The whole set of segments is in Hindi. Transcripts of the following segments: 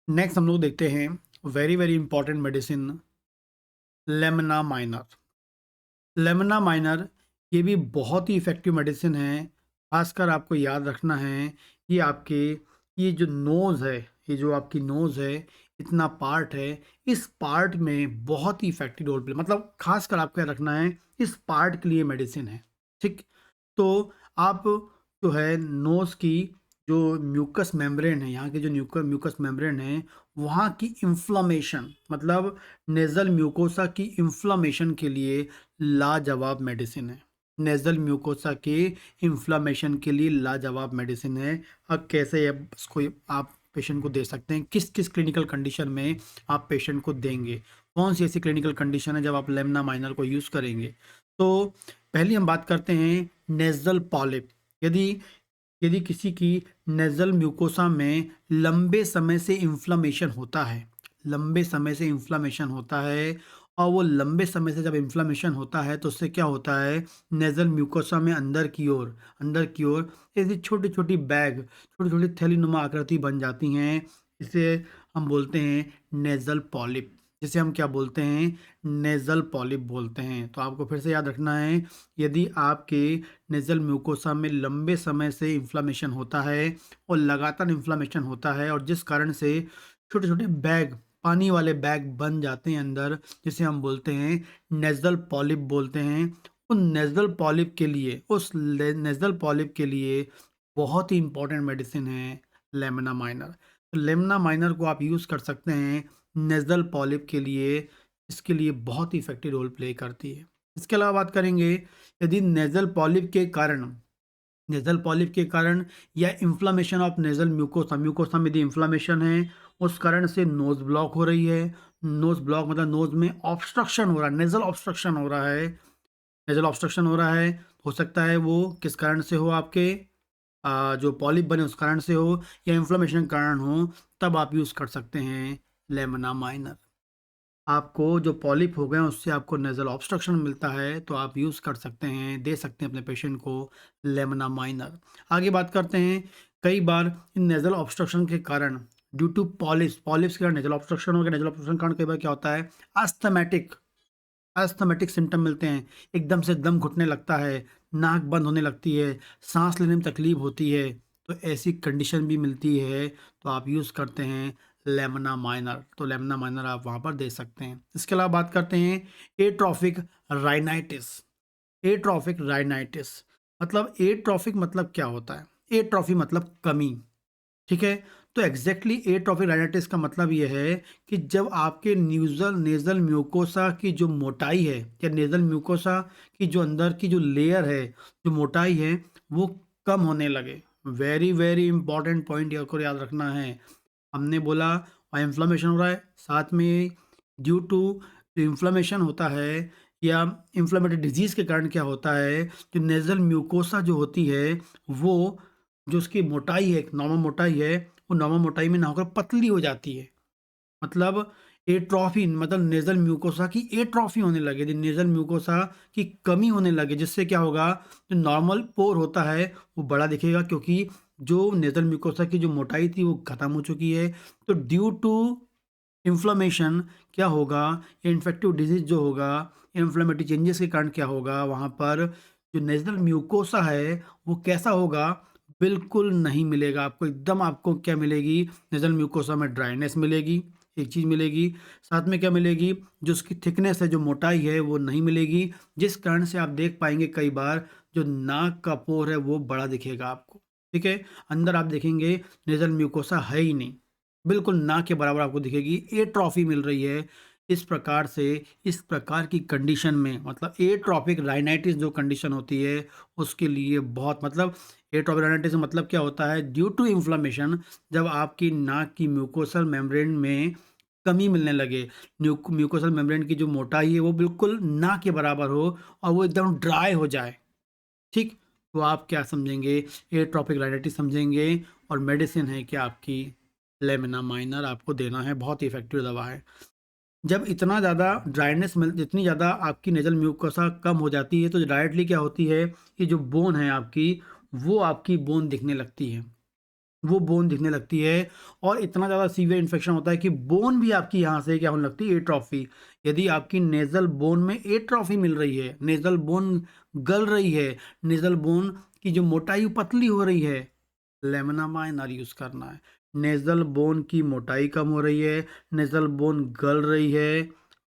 नेक्स्ट हम लोग देखते हैं very very important medicine Lemna minor. Lemna minor ये भी बहुत ही इफ़ेक्टिव मेडिसिन है। खासकर आपको याद रखना है कि आपके ये जो नोज़ है, ये जो आपकी नोज़ है, इतना पार्ट है, इस पार्ट में बहुत ही इफ़ेक्टिव रोल प्ले मतलब खासकर आपको याद रखना है इस पार्ट के लिए मेडिसिन है। ठीक? तो आप जो है नोज़ की जो म्यूकस मेम्ब्रेन है, यहाँ की जो म्यूकस मेम्ब्रेन है, वहाँ की इन्फ्लेमेशन मतलब नेज़ल म्यूकोसा की इन्फ्लेमेशन के लिए लाजवाब मेडिसिन है। नेज़ल म्यूकोसा के इन्फ्लेमेशन के लिए लाजवाब मेडिसिन है। अब कैसे अब इसको आप पेशेंट को दे सकते हैं, किस-किस क्लिनिकल कंडीशन में आप पेशेंट को देंगे, कौन-सी ऐसी क्लिनिकल कंडीशन है जब आप लेमना माइनर को यूज़ करेंगे। तो पहली हम बात करते हैं नेज़ल पॉलिप। यदि यदि किसी की नेज़ल म्यूकोसा में लंबे समय से इन्फ्लेमेशन होता है, लंबे समय से इन्फ्लेमेशन होता है और वो लंबे समय से जब इन्फ्लेमेशन होता है तो उससे क्या होता है नेज़ल म्यूकोसा में अंदर की ओर ऐसी छोटी-छोटी बैग, छोटी-छोटी थैलीनुमा आकृति बन जाती हैं। इसे हम बोलते हैं नेज़ल पॉलिप, जिसे हम क्या बोलते हैं नेज़ल पॉलिप बोलते हैं। तो आपको फिर से याद रखना है यदि आपके नेज़ल म्यूकोसा में लंबे समय से इन्फ्लेमेशन होता है और लगातार इन्फ्लेमेशन होता है और जिस कारण से छोटे-छोटे बैग, पानी वाले बैग बन जाते हैं अंदर, जिसे हम बोलते हैं नेज़ल पॉलिप बोलते हैं। उन नेज़ल पॉलिप के लिए उस ले नेज़ल पॉलिप के लिए बहुत ही इम्पोर्टेंट मेडिसिन है लेमना माइनर। तो लेमना माइनर को आप यूज़ कर सकते हैं नेज़ल पॉलिप के लिए, इसके लिए बहुत ही इफ़ेक्टिव रोल प्ले करती है। इसके अलावा बात करेंगे यदि नेज़ल पॉलिप के कारण या inflammation of nasal mucosa mucosa में यदि इन्फ्लेमेशन है, उस कारण से नोज़ ब्लॉक हो रही है। नोज़ ब्लॉक मतलब नोज़ में ऑब्स्ट्रक्शन हो रहा है, नेज़ल ऑब्स्ट्रक्शन हो रहा है। नेज़ल ऑब्स्ट्रक्शन हो रहा है, हो सकता है वो किस कारण से हो आपके जो पॉलिप बने उस कारण से हो या इन्फ्लेमेशन के कारण हो, तब आप यूज़ कर सकते हैं लेमना माइनर। आपको जो पॉलिप हो गए हैं उससे आपको नेज़ल ऑब्स्ट्रक्शन मिलता है तो आप यूज़ कर सकते हैं, दे सकते हैं अपने पेशेंट को लेमना माइनर। आगे बात करते हैं कई बार इन नेज़ल ऑब्स्ट्रक्शन के कारण ड्यू टू पॉलिप्स के कारण नेज़ल ऑब्स्ट्रक्शन हो गया, नेज़ल ऑब्स्ट्रक्शन के कारण कई बार क्या होता है अस्थमैटिक अस्थमैटिक सिम्पटम मिलते हैं, एकदम से दम घुटने लगता है, नाक बंद होने लगती है, साँस लेने में तकलीफ़ होती है, तो ऐसी कंडीशन भी मिलती है, तो आप यूज़ करते हैं लेमना माइनर, तो लेमना माइनर आप वहाँ पर दे सकते हैं। इसके अलावा बात करते हैं एट्रोफिक राइनाइटिस। एट्रोफिक राइनाइटिस मतलब एट्रोफिक मतलब क्या होता है? एट्रोफी मतलब कमी। ठीक है? तो एग्ज़ैक्टली एट्रोफिक राइनाइटिस का मतलब ये है कि जब आपके नेज़ल म्यूकोसा की जो मोटाई है या नेज़ल म्यूकोसा की जो अंदर की जो लेयर है, जो मोटाई है, वो कम होने लगे। वेरी, वेरी इंपॉर्टेंट पॉइंट ये आपको याद रखना है। हमने बोला इन्फ्लेमेशन हो रहा है, साथ में ड्यू टू इन्फ्लेमेशन होता है या इन्फ्लेमेटरी डिज़ीज़ के कारण क्या होता है, जो नेज़ल म्यूकोसा जो होती है, वो जो उसकी मोटाई है, एक नॉर्मल मोटाई है, वो नॉर्मल मोटाई में ना होकर पतली हो जाती है। मतलब एट्रोफी मतलब नेज़ल म्यूकोसा की एट्रोफी होने लगे, यदि नेज़ल म्यूकोसा की कमी होने लगे, जिससे क्या होगा, जो नॉर्मल पोर होता है, वो बड़ा दिखेगा क्योंकि जो नेज़ल म्यूकोसा की जो मोटाई थी, वो खत्म हो चुकी है। तो ड्यू टू इन्फ्लेमेशन क्या होगा, इन्फेक्टिव डिज़ीज़ जो होगा, इन्फ्लेमेटरी चेंजेस के कारण क्या होगा, वहाँ पर जो नेज़ल म्यूकोसा है, वो कैसा होगा, बिल्कुल नहीं मिलेगा आपको, एकदम आपको क्या मिलेगी, नेज़ल म्यूकोसा में ड्राइनेस मिलेगी, एक चीज़ मिलेगी, साथ में क्या मिलेगी, जो उसकी थिकनेस है, जो मोटाई है, वो नहीं मिलेगी, जिस कारण से आप देख पाएँगे कई बार जो नाक का पोर है, वो बड़ा दिखेगा आपको, ठीक है? अंदर आप देखेंगे नेज़ल म्यूकोसा है ही नहीं। बिल्कुल ना के बराबर आपको दिखेगी, एट्रोफी मिल रही है। इस प्रकार से इस प्रकार की कंडीशन में मतलब एट्रोपिक राइनाइटिस जो कंडीशन होती है, उसके लिए बहुत मतलब एट्रोपिक राइनाइटिस का मतलब क्या होता है, ड्यू टू इन्फ्लेमेशन जब आपकी नाक की म्यूकोसल मेम्ब्रेन में कमी मिलने लगे, म्यूकोसल मेम्ब्रेन की जो मोटाई है, वो बिल्कुल ना के बराबर हो और वो एकदम ड्राई हो जाए, ठीक? तो आप क्या समझेंगे, एट्रोपिक राइनाइटिस समझेंगे और मेडिसिन है कि आपकी लेमिना माइनर आपको देना है, बहुत ही इफ़ेक्टिव दवा है। जब इतना ज़्यादा ड्राइनेस मिल जितनी ज़्यादा आपकी नेज़ल म्यूकोसा कम हो जाती है, तो डायरेक्टली क्या होती है, ये जो बोन है आपकी, वो आपकी बोन दिखने लगती है। वो बोन दिखने लगती है और इतना ज़्यादा सीवियर इन्फेक्शन होता है कि बोन भी आपकी यहाँ से क्या होने लगती है, एट्रोफी। यदि आपकी नेज़ल बोन में एट्रोफी मिल रही है, नेज़ल बोन गल रही है, नेज़ल बोन की जो मोटाई वो पतली हो रही है, लेमनामाइनर यूज़ करना है। नेज़ल बोन की मोटाई कम हो रही है, नेज़ल बोन गल रही है,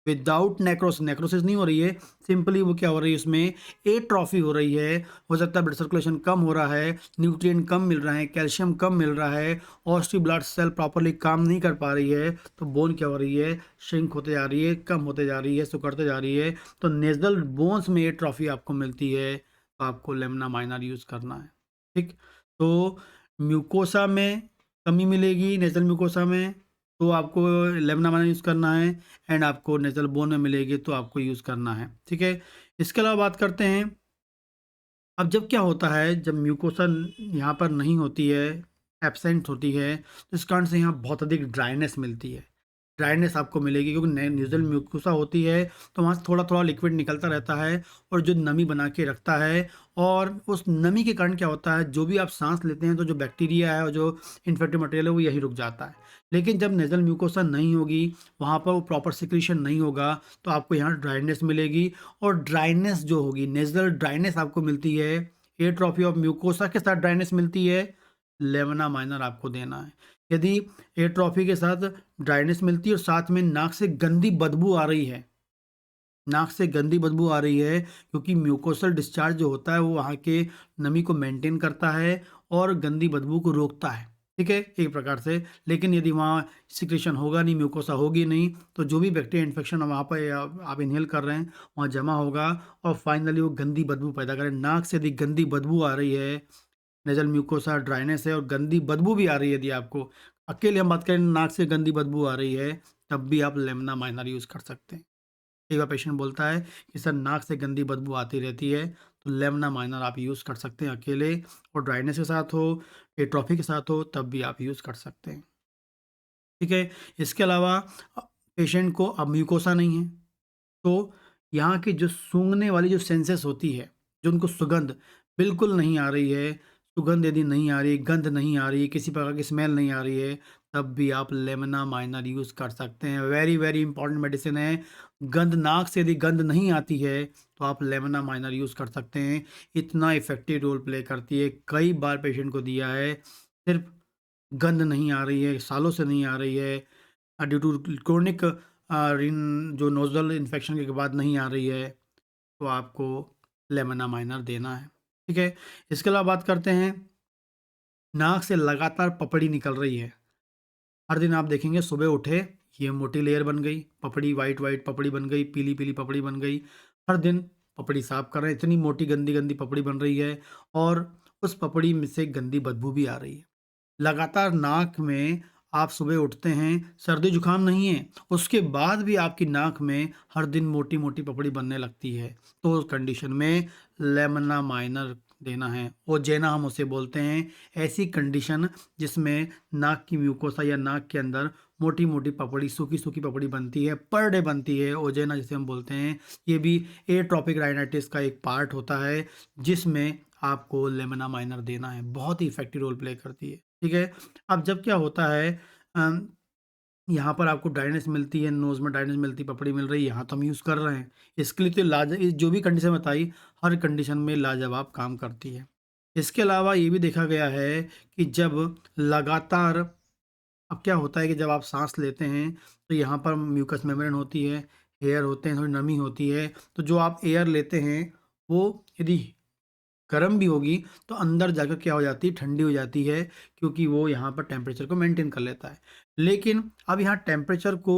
विदाउट नेक्रोसिस नहीं हो रही है, सिंपली वो क्या हो रही है उसमें एट्रोफी हो रही है। हो सकता है ब्लड सर्कुलेशन कम हो रहा है, न्यूट्रिएंट कम मिल रहा है, कैल्शियम कम मिल रहा है, ऑस्टियोब्लास्ट सेल प्रॉपर्ली काम नहीं कर पा रही है, तो बोन क्या हो रही है, श्रिंक होते जा रही है, कम होते जा रही है, सिकुड़ते जा रही है। तो नेज़ल बोन्स में एट्रोफी आपको मिलती है, तो आपको लेमना माइनर यूज़ करना है, ठीक? तो म्यूकोसा में कमी मिलेगी, नेज़ल म्यूकोसा में, तो आपको लेमना माइनर यूज़ करना है। एंड आपको नेज़ल बोन में मिलेगी तो आपको यूज़ करना है, ठीक है? इसके अलावा बात करते हैं, अब जब क्या होता है, जब म्यूकोसा यहाँ पर नहीं होती है, एब्सेंट होती है, तो इस कारण से यहाँ बहुत अधिक ड्राइनेस मिलती है। ड्राइनेस आपको मिलेगी क्योंकि नेज़ल म्यूकोसा होती है, तो वहाँ से थोड़ा-थोड़ा लिक्विड निकलता रहता है और जो नमी बना के रखता है, और उस नमी के कारण क्या होता है, जो भी आप साँस लेते हैं तो जो बैक्टीरिया है और जो इन्फेक्टिव मटेरियल है वो यहीं रुक जाता है। लेकिन जब नेज़ल म्यूकोसा नहीं होगी, वहाँ पर वो प्रॉपर सिक्रीशन नहीं होगा, तो आपको यहाँ ड्राइनेस मिलेगी, और ड्राइनेस जो होगी, नेज़ल ड्राइनेस आपको मिलती है, एट्रोफी ऑफ म्यूकोसा के साथ ड्राइनेस मिलती है, लेमना माइनर आपको देना है। यदि एट्रोफी के साथ ड्राइनेस मिलती है और साथ में नाक से गंदी बदबू आ रही है, नाक से गंदी बदबू आ रही है, क्योंकि म्यूकोसल डिस्चार्ज जो होता है वो वहाँ के नमी को मेंटेन करता है और गंदी बदबू को रोकता है, ठीक है, एक प्रकार से। लेकिन यदि वहाँ सिक्रेशन होगा नहीं, म्यूकोसा होगी नहीं, तो जो भी बैक्टीरिया इन्फेक्शन वहाँ पर आप इनहेल कर रहे हैं वहाँ जमा होगा और फाइनली वो गंदी बदबू पैदा करें। नाक से यदि गंदी बदबू आ रही है, नेज़ल म्यूकोसा ड्राइनेस है और गंदी बदबू भी आ रही है, यदि आपको अकेले हम बात करें नाक से गंदी बदबू आ रही है, तब भी आप लेमना माइनर यूज़ कर सकते हैं। एक बार पेशेंट बोलता है कि सर नाक से गंदी बदबू आती रहती है, तो लेमना माइनर आप यूज़ कर सकते हैं अकेले, और ड्राइनेस के साथ हो, एट्रोफी के साथ हो, तब भी आप यूज़ कर सकते हैं, ठीक है? इसके अलावा पेशेंट को अब म्यूकोसा नहीं है, तो यहाँ की जो सूँघने वाली जो सेंसेस होती है, जो उनको सुगंध बिल्कुल नहीं आ रही है, सुगंध यदि नहीं आ रही, गंध नहीं आ रही, किसी प्रकार की स्मेल नहीं आ रही है, तब भी आप लेमना माइनर यूज़ कर सकते हैं। वेरी, वेरी इंपॉर्टेंट मेडिसिन है। गंध नाक से यदि गंध नहीं आती है, तो आप लेमना माइनर यूज़ कर सकते हैं। इतना इफ़ेक्टिव रोल प्ले करती है। कई बार पेशेंट को दिया है, सिर्फ़ गंध नहीं आ रही है, सालों से नहीं आ रही है, ड्यू टू क्रोनिक रिन जो नोज़ल इन्फेक्शन के बाद नहीं आ रही है, तो आपको लेमना माइनर देना है, ठीक है? इसके अलावा बात करते हैं, नाक से लगातार पपड़ी निकल रही है। हर दिन आप देखेंगे सुबह उठे, ये मोटी लेयर बन गई, पपड़ी व्हाइट-व्हाइट पपड़ी बन गई, पीली-पीली पपड़ी बन गई। हर दिन पपड़ी साफ कर रहे हैं, इतनी मोटी गंदी-गंदी पपड़ी बन रही है और उस पपड़ी में से गंदी बदबू भी आ रही है। लगातार नाक में आप सुबह उठते हैं, सर्दी जुकाम नहीं है, उसके बाद भी आपकी नाक में हर दिन मोटी-मोटी पपड़ी बनने लगती है, तो उस कंडीशन में लेमना माइनर देना है। ओजेना हम उसे बोलते हैं, ऐसी कंडीशन जिसमें नाक की म्यूकोसा या नाक के अंदर मोटी-मोटी पपड़ी, सूखी-सूखी पपड़ी बनती है, पर डे बनती है, ओजेना जिसे हम बोलते हैं। ये भी एट्रोपिक राइनाइटिस का एक पार्ट होता है, जिसमें आपको लेमना माइनर देना है। बहुत ही इफ़ेक्टिव रोल प्ले करती है, ठीक है? अब जब क्या होता है, अम, यहाँ पर आपको ड्राइनेस मिलती है, नोज़ में ड्राइनेस मिलती है, पपड़ी मिल रही है, यहाँ तो हम यूज़ कर रहे हैं। इसके लिए तो जो भी कंडीशन बताई, हर कंडीशन में लाजवाब काम करती है। इसके अलावा ये भी देखा गया है कि जब लगातार, अब क्या होता है कि जब आप साँस लेते हैं, तो यहाँ पर म्यूकस मेम्ब्रेन होती है, हेयर होते हैं, थोड़ी नमी होती है, तो जो आप एयर लेते हैं, वो यदि गर्म भी होगी, तो अंदर जाकर क्या हो जाती है, ठंडी हो जाती है, क्योंकि वो यहाँ पर टेम्परेचर को मेंटेन कर लेता है। लेकिन अब यहाँ टेम्परेचर को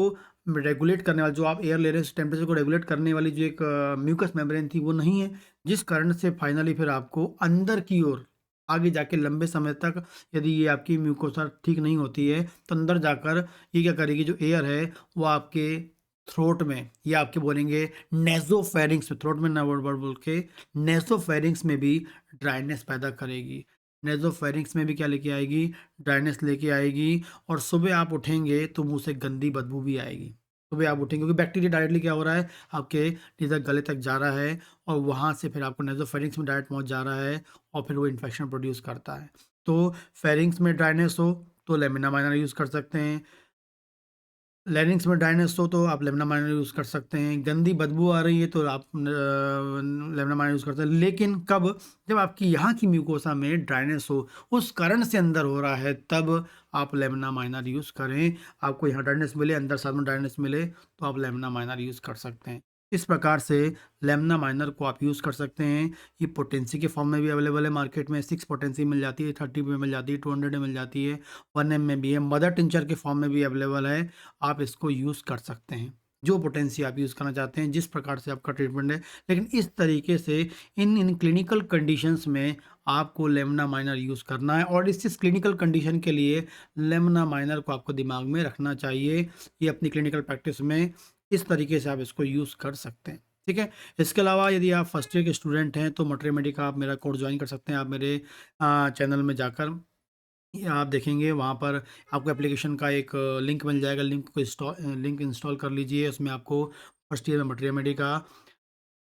रेगुलेट करने वाला, जो आप एयर ले रहे हैं, उस टेम्परेचर को रेगुलेट करने वाली जो एक म्यूकस मेम्ब्रेन थी, वो नहीं है, जिस कारण से फाइनली फिर आपको अंदर की ओर आगे जाके लंबे समय तक, यदि ये आपकी म्यूकोसा ठीक नहीं होती है, तो अंदर जाकर ये क्या करेगी, जो एयर है, वो आपके थ्रोट में, या आपके बोलेंगे नेज़ोफेरिंक्स में, थ्रोट में ना वर्ड वर्ड बोल के, नेज़ोफेरिंक्स में भी ड्राइनेस पैदा करेगी। नेज़ोफेरिंक्स में भी क्या लेके आएगी, ड्राइनेस लेके आएगी, और सुबह आप उठेंगे तो मुँह से गंदी बदबू भी आएगी। सुबह आप उठेंगे क्योंकि बैक्टीरिया डायरेक्टली क्या हो रहा है, आपके सीधा गले तक जा रहा है और वहाँ से फिर आपको नेज़ोफेरिंक्स में डायरेक्ट पहुँच जा रहा है और फिर वो इन्फेक्शन प्रोड्यूस करता है। तो फेरिंग्स में ड्राइनेस हो तो लेमिना माइनर यूज़ कर सकते हैं। लैरिंक्स में ड्राइनेस हो तो आप लेमिना माइनर यूज़ कर सकते हैं। गंदी बदबू आ रही है तो आप लेमिना माइनर यूज़ कर सकते हैं। लेकिन कब? जब आपकी यहाँ की म्यूकोसा में ड्राइनेस हो, उस कारण से अंदर हो रहा है, तब आप लेमिना माइनर यूज़ करें। आपको यहाँ ड्राइनेस मिले, अंदर साथ में ड्राइनेस मिले, तो आप लेमिना माइनर यूज़ कर सकते हैं। इस प्रकार से लेमिना माइनर को आप यूज़ कर सकते हैं। ये पोटेंसी के फॉर्म में भी अवेलेबल है मार्केट में। 6 पोटेंसी मिल जाती है, 30 में मिल जाती है, 200 में मिल जाती है, 1 एम में भी है, मदर टिंचर के फॉर्म में भी अवेलेबल है। आप इसको यूज़ कर सकते हैं, जो पोटेंसी आप यूज़ करना चाहते हैं, जिस प्रकार से आपका ट्रीटमेंट है। लेकिन इस तरीके से इन क्लिनिकल कंडीशंस में आपको लेमिना माइनर यूज़ करना है, और इस क्लिनिकल कंडीशन के लिए लेमिना माइनर को आपको दिमाग में रखना चाहिए। ये अपनी क्लिनिकल प्रैक्टिस में इस तरीके से आप इसको यूज़ कर सकते हैं, ठीक है? इसके अलावा यदि आप फर्स्ट ईयर के स्टूडेंट हैं तो मटरी-मेडी का आप मेरा कोर्स जॉइन कर सकते हैं। आप मेरे चैनल में जाकर ये आप देखेंगे, वहाँ पर आपको एप्लीकेशन का एक लिंक मिल जाएगा। लिंक इंस्टॉल कर लीजिए। उसमें आपको फर्स्ट ईयर में मटेरियल का,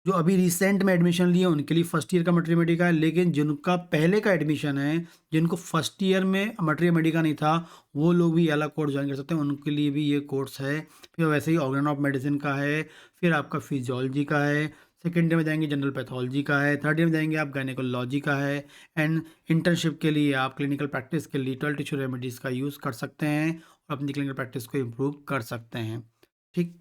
जो अभी रिसेंट में एडमिशन लिए उनके लिए फर्स्ट ईयर का मटेरियल का है। लेकिन जिनका पहले का एडमिशन है, जिनको फर्स्ट ईयर में मटेरियल का नहीं था, वो लोग भी ये अलग कोर्स ज्वाइन कर सकते हैं। उनके लिए भी ये कोर्स है। फिर वैसे ही ऑर्गेन ऑफ मेडिसिन का है, फिर आपका फिजियोलॉजी का है, सेकेंड ईयर में जाएंगे जनरल पैथोलॉजी का है, थर्ड ईयर में जाएंगे आप गायनेकोलॉजी का है। एंड इंटर्नशिप के लिए आप क्लिनिकल प्रैक्टिस के लिए 12 टिश्यू रेमेडीज़ का यूज़ कर सकते हैं और अपनी क्लिनिकल प्रैक्टिस को इम्प्रूव कर सकते हैं, ठीक।